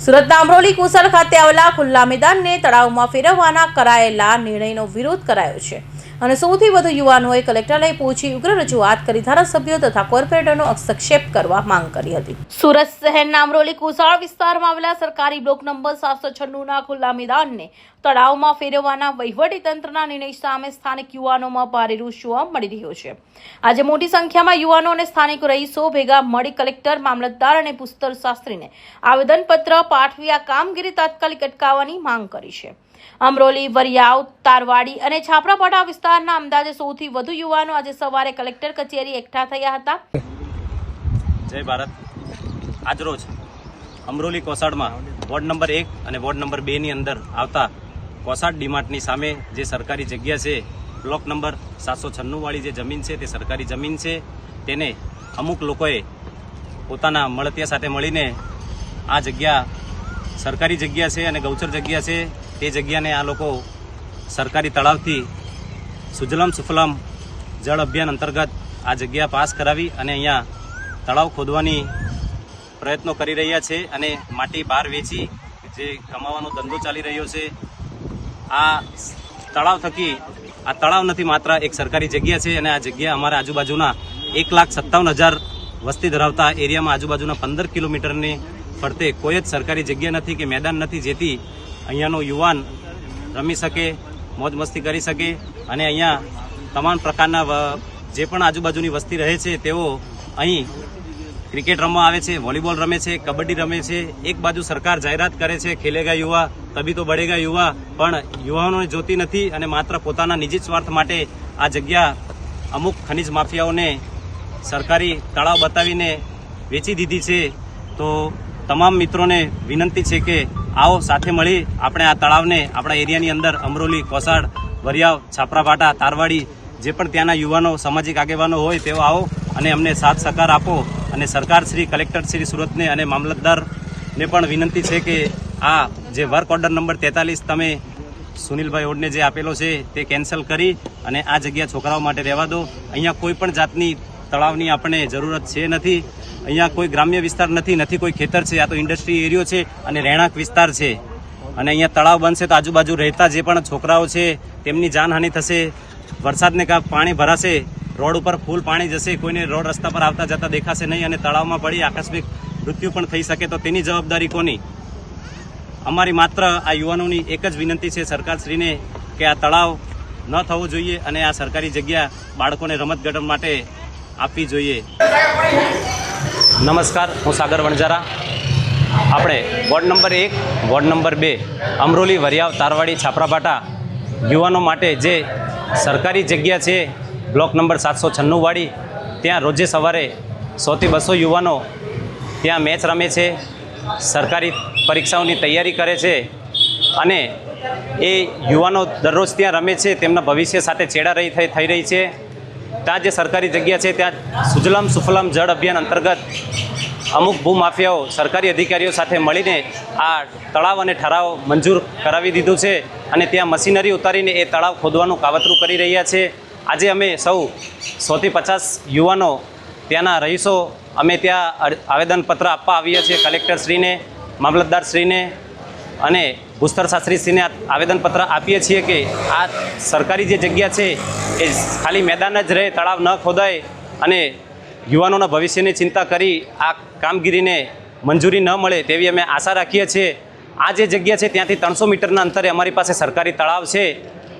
સુરતના અમરોલી કુસલ ખાતે આવેલા ખુલ્લા મેદાનને તળાવમાં ફેરવવાના કરાયેલા નિર્ણયનો વિરોધ કરાયો છે અને સૌથી વધુ યુવાનોએ કલેક્ટરને પહોંચી ઉગ્ર રજૂઆત કરી ધારાસભ્યો તથા કોર્પોરેટરનો હસ્તક્ષેપ કરવા માંગ કરી હતી। સુરત શહેરના અમરોલી કુસળ વિસ્તારમાં આવેલા સરકારી બ્લોક નંબર 796ના ખુલ્લા મેદાનને તળાવમાં ફેરવવાના વહીવટીતંત્રના નિર્ણય સામે સ્થાનિક યુવાનોમાં ભારે રોષ જોવા મળી રહ્યો છે। આજે મોટી સંખ્યામાં યુવાનો અને સ્થાનિક રહીશો ભેગા મળી કલેક્ટર, મામલતદાર અને ભૂસ્તર શાસ્ત્રીને આવેદનપત્ર પાઠવી આ કામગીરી તાત્કાલિક અટકાવવાની માંગ કરી છે। અમરોલી, વરિયાવ, તારવાડી અને છાપરાપાડા વિસ્તારના અંદાજે સૌથી વધુ યુવાનો આજે સવારે કલેક્ટર કચેરી એકઠા થયા હતા। જય ભારત। આજરોજ અમરોલી કોસાડમાં વોર્ડ નંબર 1 અને વોર્ડ નંબર 2 ની અંદર આવતા કોસાડ ડીમાર્ટની સામે જે સરકારી જગ્યા છે, બ્લોક નંબર 796 વાળી જે જમીન છે તે સરકારી જમીન છે। તેને અમુક લોકોએ પોતાના મળતિયા સાથે મળીને આ જગ્યા સરકારી જગ્યા છે અને ગૌચર જગ્યા છે, તે જગ્યાને આ લોકો સરકારી તળાવથી સુજલામ સુફલામ જળ અભિયાન અંતર્ગત આ જગ્યા પાસ કરાવી અને અહીંયા તળાવ ખોદવાની પ્રયત્નો કરી રહ્યા છે અને માટી બહાર વેચી જે કમાવાનો ધંધો ચાલી રહ્યો છે। આ તળાવ થકી આ તળાવ નથી, માત્ર એક સરકારી જગ્યા છે અને આ જગ્યા અમારા આજુબાજુના 1,57,000 વસ્તી ધરાવતા એરિયામાં આજુબાજુના 15 કિલોમીટરની ફરતે કોઈ જ સરકારી જગ્યા નથી કે મેદાન નથી, જેથી અહીંયાનો યુવાન રમી શકે, મોજ મસ્તી કરી શકે અને અહીંયા તમામ પ્રકારના જે પણ આજુબાજુની વસ્તી રહે છે તેઓ અહીં ક્રિકેટ રમવા આવે છે, વોલીબોલ રમે છે, કબડ્ડી રમે છે। એક બાજુ સરકાર જાહેરાત કરે છે ખેલેગા યુવા તભી તો બઢેગા યુવા, પણ યુવાનોને જોતી નથી અને માત્ર પોતાના નિજી સ્વાર્થ માટે આ જગ્યા અમુક ખનિજ માફિયાઓને સરકારી તળાવ બતાવીને વેચી દીધી છે। તો તમામ મિત્રોને વિનંતી છે કે આવો સાથે મળી આપણે આ તળાવને આપણા એરિયાની અંદર અમરોલી, કોસાડ, વરિયાવ, છાપરાપાટા, તારવાડી જે પણ ત્યાંના યુવાનો, સામાજિક આગેવાનો હોય તેઓ આવો અને અમને સાથ સહકાર આપો અને સરકાર શ્રી, કલેક્ટર શ્રી સુરતને અને મામલતદારને પણ વિનંતી છે કે આ જે વર્ક ઓર્ડર નંબર 43 તમે સુનિલભાઈ ઓડને જે આપેલો છે તે કેન્સલ કરી અને આ જગ્યા છોકરાઓ માટે રહેવા દો। અહીંયા કોઈ પણ જાતની તળાવની આપણે જરૂરત છે નથી, અહીંયા કોઈ ગ્રામ્ય વિસ્તાર નથી, કોઈ ખેતર છે, આ તો ઇન્ડસ્ટ્રી એરિયો છે અને રહેણાંક વિસ્તાર છે અને અહીંયા તળાવ બનશે તો આજુબાજુ રહેતા જે પણ છોકરાઓ છે તેમની જાનહાનિ થશે। વરસાદને પાણી ભરાશે, રોડ ઉપર ફૂલ પાણી જશે, કોઈને રોડ રસ્તા પર આવતા જતા દેખાશે નહીં અને તળાવમાં પડી આકસ્મિક મૃત્યુ પણ થઈ શકે, તો તેની જવાબદારી કોની? અમારી માત્ર આ યુવાનોની એક જ વિનંતી છે સરકારશ્રીને કે આ તળાવ ન થવું જોઈએ અને આ સરકારી જગ્યા બાળકોને રમતગમત માટે આપવી જોઈએ। નમસ્કાર, હું સાગર વણજારા। આપણે ward number 1, ward number 2 Amroli, Variyav, Tarwadi, Chhaprapata યુવાનો માટે જે સરકારી જગ્યા છે બ્લોક નંબર 796 વાળી, ત્યાં રોજે સવારે 100 થી 200 યુવાનો ત્યાં મેચ રમે છે, સરકારી પરીક્ષાઓની તૈયારી કરે છે અને એ યુવાનો દરરોજ ત્યાં રમે છે, તેમના ભવિષ્ય સાથે ચેડા થઈ રહી છે। ત્યાં જે સરકારી જગ્યા છે ત્યાં સુજલામ સુફલામ જળ અભિયાન અંતર્ગત અમુક ભૂમાફિયાઓ સરકારી અધિકારીઓ સાથે મળીને આ તળાવ અને ઠરાવ મંજૂર કરાવી દીધું છે અને ત્યાં મશીનરી ઉતારીને એ તળાવ ખોદવાનું કાવતરું કરી રહ્યા છે। આજે અમે સૌ 100 થી 50 યુવાનો ત્યાંના રહીશો અમે ત્યાં આવેદનપત્ર આપવા આવ્યા છીએ કલેક્ટરશ્રીને, મામલતદારશ્રીને અને ભૂસ્તર શાસ્ત્રીશ્રીને આવેદનપત્ર આપીએ છીએ કે આ સરકારી જે જગ્યા છે એ ખાલી મેદાન જ રહે, તળાવ ન ખોદાય અને યુવાનોના ભવિષ્યની ચિંતા કરી આ કામગીરીને મંજૂરી ન મળે તેવી અમે આશા રાખીએ છીએ। આ જે જગ્યા છે ત્યાંથી 300 મીટરના અંતરે અમારી પાસે સરકારી તળાવ છે,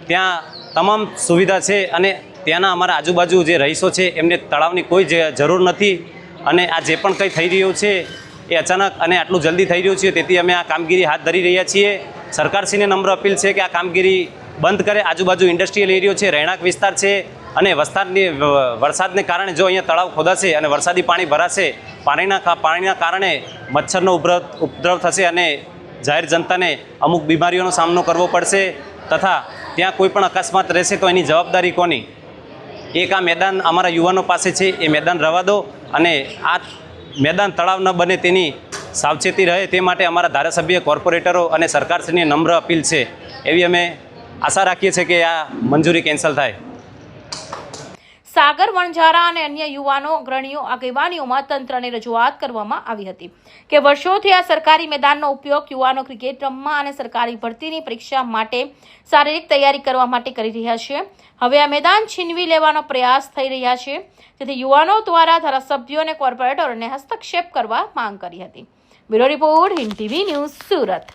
ત્યાં તમામ સુવિધા છે અને ત્યાંના અમારા આજુબાજુ જે રહીશો છે એમને તળાવની કોઈ જરૂર નથી અને આ જે પણ કંઈ થઈ રહ્યું છે એ અચાનક અને આટલું જલ્દી થઈ રહ્યું છે, તેથી અમે આ કામગીરી હાથ ધરી રહ્યા છીએ। સરકારશ્રીને નમ્ર અપીલ છે કે આ કામગીરી બંધ કરે। આજુબાજુ ઇન્ડસ્ટ્રીયલ એરિયો છે, રહેણાંક વિસ્તાર છે અને વરસાદને કારણે જો અહીંયા તળાવ ખોદાશે અને વરસાદી પાણી ભરાશે, પાણીના કારણે મચ્છરનો ઉપદ્રવ થશે અને જાહેર જનતાને અમુક બીમારીઓનો સામનો કરવો પડશે તથા ત્યાં કોઈ પણ અકસ્માત રહેશે તો એની જવાબદારી કોની? એક આ મેદાન અમારા યુવાનો પાસે છે, એ મેદાન રહેવા દો અને આ મેદાન તળાવ ન બને તેની સાવચેતી રહે તે માટે અમારા ધારાસભ્ય, કોર્પોરેટરો અને સરકારશ્રીની નમ્ર અપીલ છે। એવી અમે આશા રાખીએ છીએ કે આ મંજૂરી કેન્સલ થાય। સાગર વણઝારા અને અન્ય યુવાનો અગ્રણીઓ આગેવાનીઓમાં તંત્રને રજૂઆત કરવામાં આવી હતી કે વર્ષોથી આ સરકારી મેદાનનો ઉપયોગ યુવાનો ક્રિકેટ રમવા અને સરકારી ભરતીની પરીક્ષા માટે શારીરિક તૈયારી કરવા માટે કરી રહ્યા છે. હવે આ મેદાન છીનવી લેવાનો પ્રયાસ થઈ રહ્યા છે, જેથી યુવાનો દ્વારા ધારાસભ્યો અને કોર્પોરેટરોને હસ્તક્ષેપ કરવા માંગ કરી હતી. Bureau report, Hind TV news, Surat.